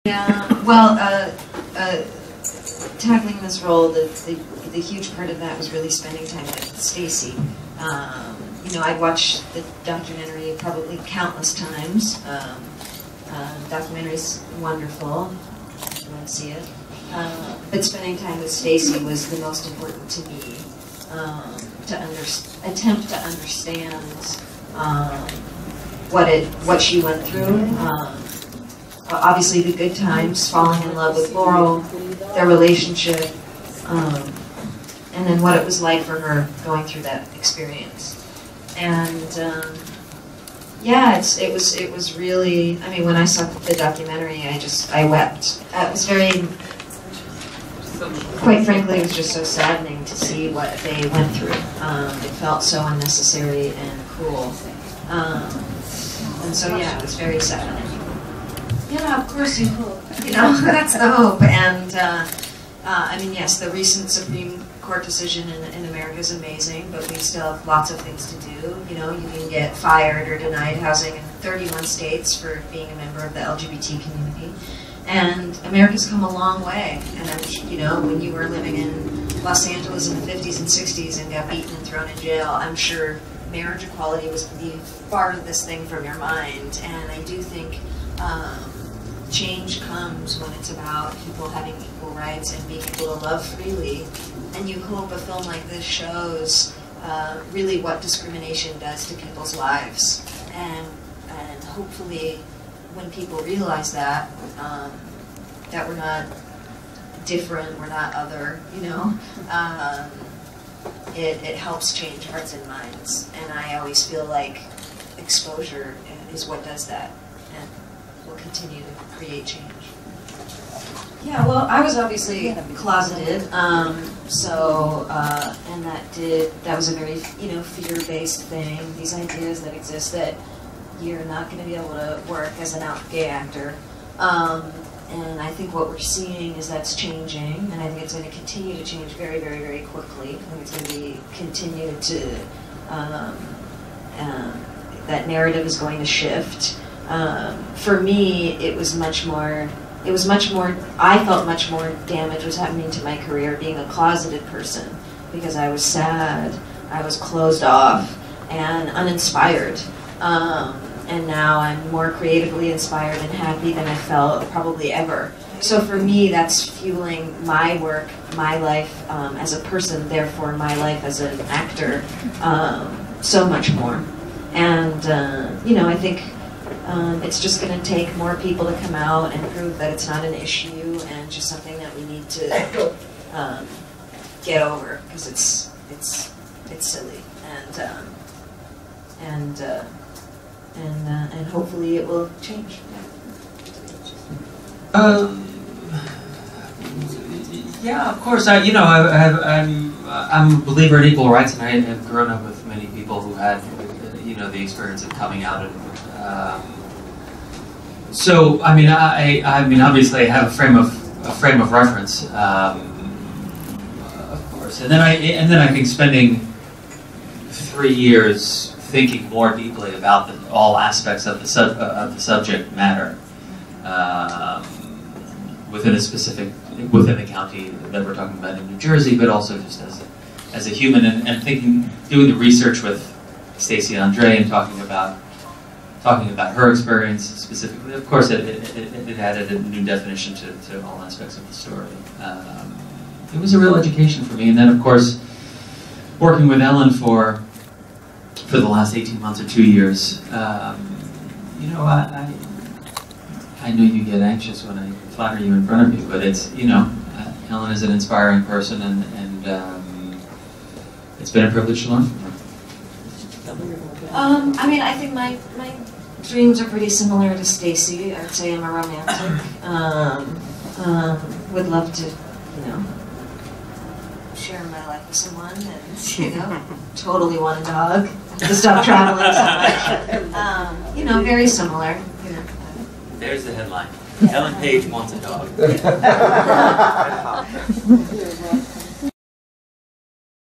Yeah, well, tackling this role, the huge part of that was really spending time with Stacy. You know, I'd watched the documentary probably countless times. Documentary's wonderful, if you want to see it. But spending time with Stacy was the most important to me, to attempt to understand what she went through. Obviously the good times, falling in love with Laurel, their relationship, and then what it was like for her going through that experience. And yeah, it was really, I mean, when I saw the documentary, I wept. It was very, quite frankly, it was just so saddening to see what they went through. It felt so unnecessary and cruel. And so yeah, it was very sad. Yeah, of course you hope. You know, that's the hope. And I mean, yes, the recent Supreme Court decision in America is amazing, but we still have lots of things to do. You know, you can get fired or denied housing in 31 states for being a member of the LGBT community. And America's come a long way. And you know, when you were living in Los Angeles in the 50s and 60s and got beaten and thrown in jail, I'm sure marriage equality was the farthest thing from your mind. And I do think change comes when it's about people having equal rights and being able to love freely. And you hope a film like this shows really what discrimination does to people's lives. And hopefully when people realize that, that we're not different, we're not other, you know, it helps change hearts and minds. And I always feel like exposure is what does that. And will continue to create change. Yeah, well, I was obviously closeted, so and that was a very, you know, fear-based thing. These ideas that exist that you're not going to be able to work as an out gay actor, and I think what we're seeing is that's changing, and I think it's going to continue to change very, very, very quickly. I think it's going to be continued to that narrative is going to shift. For me, it was much more, I felt much more damage was happening to my career being a closeted person, because I was sad, I was closed off, and uninspired. And now I'm more creatively inspired and happy than I felt probably ever. So for me, that's fueling my work, my life as a person, therefore my life as an actor, so much more. And, you know, I think it's just going to take more people to come out and prove that it's not an issue and just something that we need to get over, because it's silly, and hopefully it will change. Yeah, of course. I'm a believer in equal rights, and I have grown up with many people who had, you know, the experience of coming out and. So I mean, obviously I have a frame of reference, of course, and then I think spending 3 years thinking more deeply about all aspects of the subject matter within the county that we're talking about in New Jersey, but also just as a human, and thinking, doing the research with Stacy and Andre and talking about her experience specifically. Of course, it added a new definition to all aspects of the story. It was a real education for me, and then of course, working with Ellen for the last 18 months or 2 years. You know, I know you get anxious when I flatter you in front of you, but it's, you know, Ellen is an inspiring person, and it's been a privilege to learn from her. I mean, I think my dreams are pretty similar to Stacy. I'd say I'm a romantic. Would love to, you know, share my life with someone, and, you know, totally want a dog. To stop traveling so much. You know, very similar. You know. There's the headline. Ellen Page wants a dog.